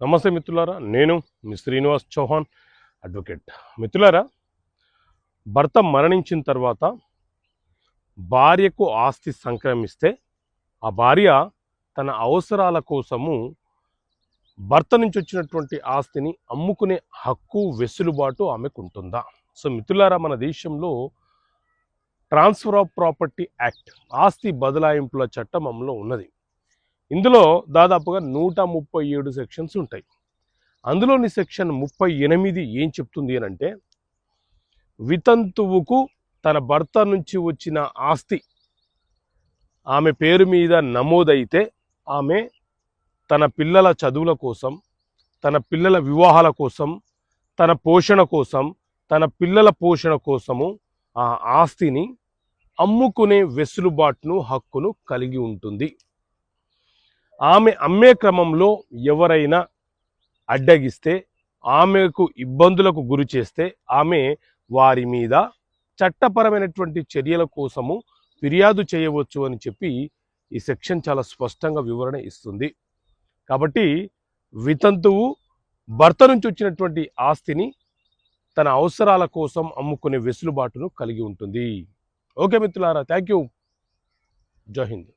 నమస్తే మిత్రులారా, నేను మీ శ్రీనివాస్ చౌహాన్ అడ్వకేట్. మిత్రులారా, భర్త మరణించిన తర్వాత భార్యకు ఆస్తి సంక్రమిస్తే ఆ భార్య తన అవసరాల కోసము భర్త నుంచి వచ్చినటువంటి ఆస్తిని అమ్ముకునే హక్కు వెసులుబాటు ఆమెకు ఉంటుందా? సో మిత్రులారా, మన దేశంలో ట్రాన్స్ఫర్ ఆఫ్ ప్రాపర్టీ యాక్ట్, ఆస్తి బదలాయింపుల చట్టం అమలులో ఉన్నది. ఇందులో దాదాపుగా 137 సెక్షన్స్ ఉంటాయి. అందులోని సెక్షన్ 38 ఏం చెప్తుంది అని అంటే, వితంతువుకు తన భర్త నుంచి వచ్చిన ఆస్తి ఆమె పేరు మీద నమోదైతే ఆమె తన పిల్లల చదువుల కోసం, తన పిల్లల వివాహాల కోసం, తన పోషణ కోసం, తన పిల్లల పోషణ కోసము ఆ ఆస్తిని అమ్ముకునే వెసులుబాటును, హక్కును కలిగి ఉంటుంది. ఆమె అమ్మే క్రమంలో ఎవరైనా అడ్డగిస్తే, ఆమెకు ఇబ్బందులకు గురి చేస్తే ఆమె వారి మీద చట్టపరమైనటువంటి చర్యల కోసము ఫిర్యాదు చేయవచ్చు అని చెప్పి ఈ సెక్షన్ చాలా స్పష్టంగా వివరణ ఇస్తుంది. కాబట్టి వితంతువు భర్త నుంచి వచ్చినటువంటి ఆస్తిని తన అవసరాల కోసం అమ్ముకునే వెసులుబాటును కలిగి ఉంటుంది. ఓకే మిత్రులారా, థ్యాంక్ యూ. జై హింద్.